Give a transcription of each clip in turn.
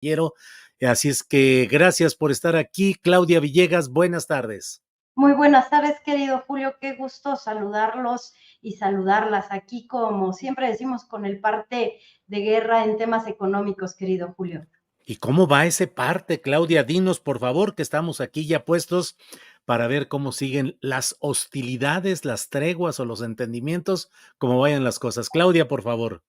Quiero. Así es que gracias por estar aquí. Claudia Villegas, buenas tardes. Muy buenas tardes, querido Julio. Qué gusto saludarlos y saludarlas aquí, como siempre decimos, con el parte de guerra en temas económicos, querido Julio. ¿Y cómo va ese parte, Claudia? Dinos, por favor, que estamos aquí ya puestos para ver cómo siguen las hostilidades, las treguas o los entendimientos, cómo vayan las cosas. Claudia, por favor.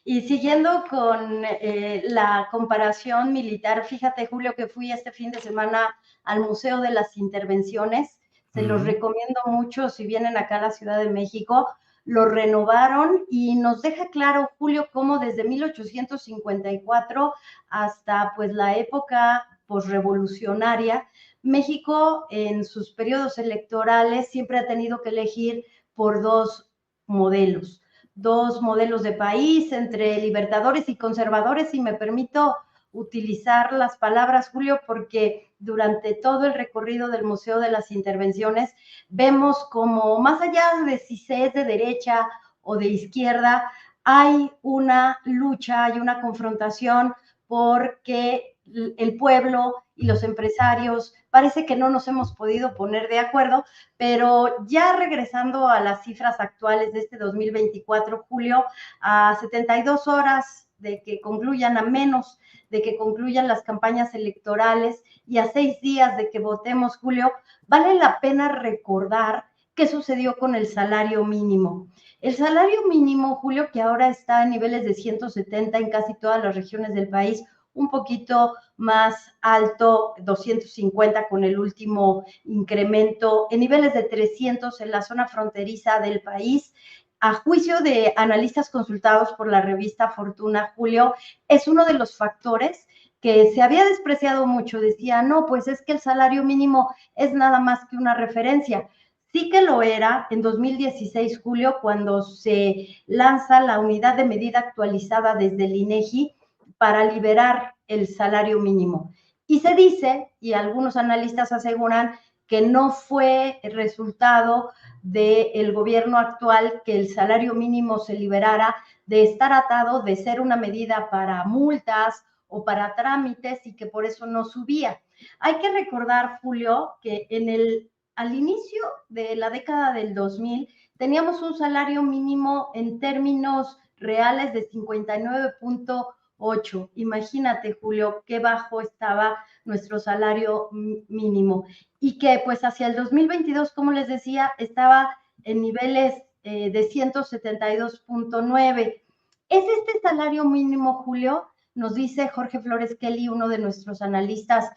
Y siguiendo con la comparación militar, fíjate, Julio, que fui este fin de semana al Museo de las Intervenciones. Se los recomiendo mucho si vienen acá a la Ciudad de México. Lo renovaron y nos deja claro, Julio, cómo desde 1854 hasta pues la época posrevolucionaria, México en sus periodos electorales siempre ha tenido que elegir por dos modelos de país entre libertadores y conservadores, y me permito utilizar las palabras, Julio, porque durante todo el recorrido del Museo de las Intervenciones vemos como más allá de si se es de derecha o de izquierda, hay una lucha, hay una confrontación porque el pueblo y los empresarios parece que no nos hemos podido poner de acuerdo, pero ya regresando a las cifras actuales de este 2024, Julio, a 72 horas de que concluyan, a menos de que concluyan las campañas electorales y a 6 días de que votemos, Julio, vale la pena recordar qué sucedió con el salario mínimo. El salario mínimo, Julio, que ahora está a niveles de 170 en casi todas las regiones del país, un poquito más alto, 250 con el último incremento, en niveles de 300 en la zona fronteriza del país. A juicio de analistas consultados por la revista Fortuna, Julio, es uno de los factores que se había despreciado mucho. Decía, no, pues es que el salario mínimo es nada más que una referencia. Sí que lo era en 2016, Julio, cuando se lanza la unidad de medida actualizada desde el INEGI para liberar el salario mínimo. Y se dice, y algunos analistas aseguran, que no fue el resultado del gobierno actual que el salario mínimo se liberara de estar atado, de ser una medida para multas o para trámites y que por eso no subía. Hay que recordar, Julio, que al inicio de la década del 2000 teníamos un salario mínimo en términos reales de 59.8. Imagínate, Julio, qué bajo estaba nuestro salario mínimo. Y que pues hacia el 2022, como les decía, estaba en niveles de 172.9. ¿Es este salario mínimo, Julio? Nos dice Jorge Flores Kelly, uno de nuestros analistas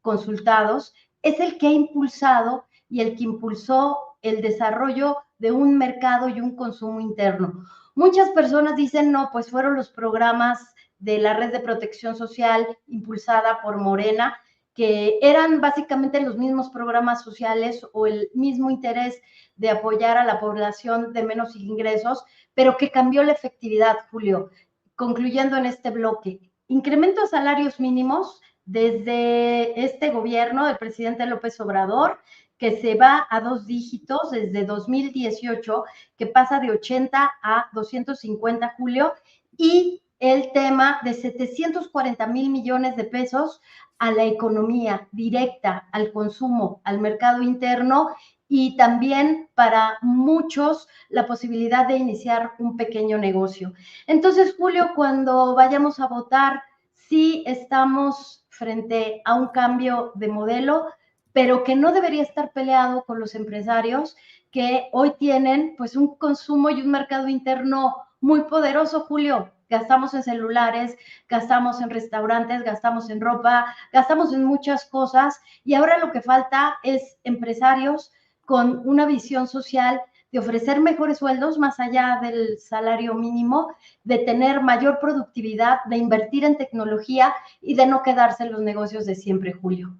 consultados, es el que ha impulsado y el que impulsó el desarrollo de un mercado y un consumo interno. Muchas personas dicen, no, pues fueron los programas de la red de protección social impulsada por Morena, que eran básicamente los mismos programas sociales o el mismo interés de apoyar a la población de menos ingresos, pero que cambió la efectividad, Julio. Concluyendo en este bloque, incremento de salarios mínimos desde este gobierno del presidente López Obrador, que se va a 2 dígitos desde 2018, que pasa de 80 a 250, Julio, y el tema de 740,000 millones de pesos a la economía directa, al consumo, al mercado interno, y también para muchos la posibilidad de iniciar un pequeño negocio. Entonces, Julio, cuando vayamos a votar, sí estamos frente a un cambio de modelo, pero que no debería estar peleado con los empresarios que hoy tienen pues un consumo y un mercado interno muy poderoso, Julio. Gastamos en celulares, gastamos en restaurantes, gastamos en ropa, gastamos en muchas cosas, y ahora lo que falta es empresarios con una visión social de ofrecer mejores sueldos más allá del salario mínimo, de tener mayor productividad, de invertir en tecnología y de no quedarse en los negocios de siempre, Julio.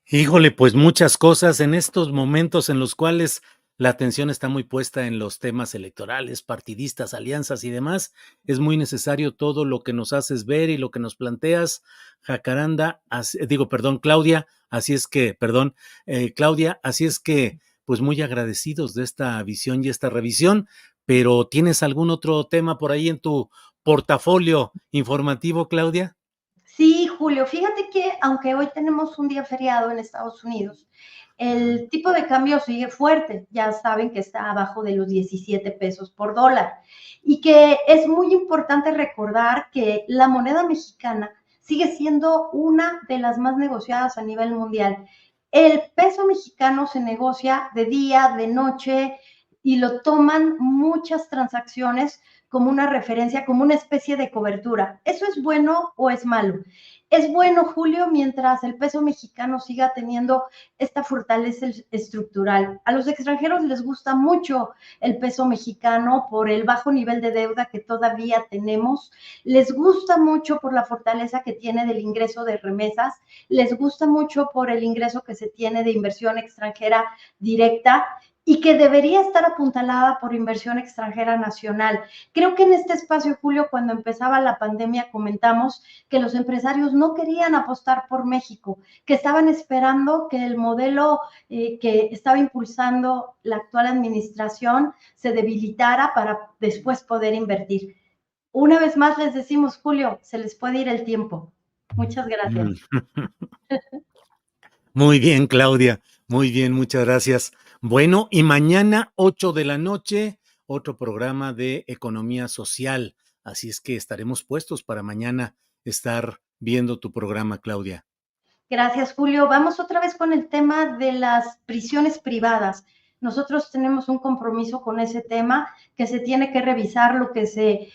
Híjole, pues muchas cosas en estos momentos en los cuales la atención está muy puesta en los temas electorales, partidistas, alianzas y demás. Es muy necesario todo lo que nos haces ver y lo que nos planteas, Jacaranda, perdón, Claudia, así es que, perdón, Claudia, así es que, pues muy agradecidos de esta visión y esta revisión, pero ¿tienes algún otro tema por ahí en tu portafolio informativo, Claudia? Sí, Julio, fíjate que aunque hoy tenemos un día feriado en Estados Unidos, el tipo de cambio sigue fuerte. Ya saben que está abajo de los 17 pesos por dólar y que es muy importante recordar que la moneda mexicana sigue siendo una de las más negociadas a nivel mundial. El peso mexicano se negocia de día, de noche y lo toman muchas transacciones como una referencia, como una especie de cobertura. ¿Eso es bueno o es malo? Es bueno, Julio, mientras el peso mexicano siga teniendo esta fortaleza estructural. A los extranjeros les gusta mucho el peso mexicano por el bajo nivel de deuda que todavía tenemos, les gusta mucho por la fortaleza que tiene del ingreso de remesas, les gusta mucho por el ingreso que se tiene de inversión extranjera directa y que debería estar apuntalada por inversión extranjera nacional. Creo que en este espacio, Julio, cuando empezaba la pandemia, comentamos que los empresarios no querían apostar por México, que estaban esperando que el modelo que estaba impulsando la actual administración se debilitara para después poder invertir. Una vez más les decimos, Julio, se les puede ir el tiempo. Muchas gracias. Muy bien, Claudia. Muy bien, muchas gracias. Bueno, y mañana, 8 de la noche, otro programa de economía social. Así es que estaremos puestos para mañana estar viendo tu programa, Claudia. Gracias, Julio. Vamos otra vez con el tema de las prisiones privadas. Nosotros tenemos un compromiso con ese tema, que se tiene que revisar lo que se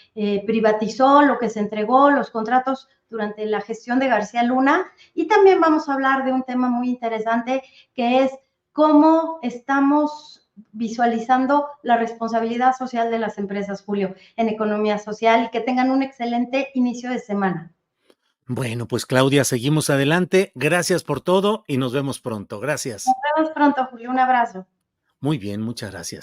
privatizó, lo que se entregó, los contratos durante la gestión de García Luna. Y también vamos a hablar de un tema muy interesante, que es cómo estamos visualizando la responsabilidad social de las empresas, Julio, en economía social, y que tengan un excelente inicio de semana. Bueno, pues Claudia, seguimos adelante. Gracias por todo y nos vemos pronto. Nos Gracias. vemos pronto, Julio. Un abrazo. Muy bien, muchas gracias.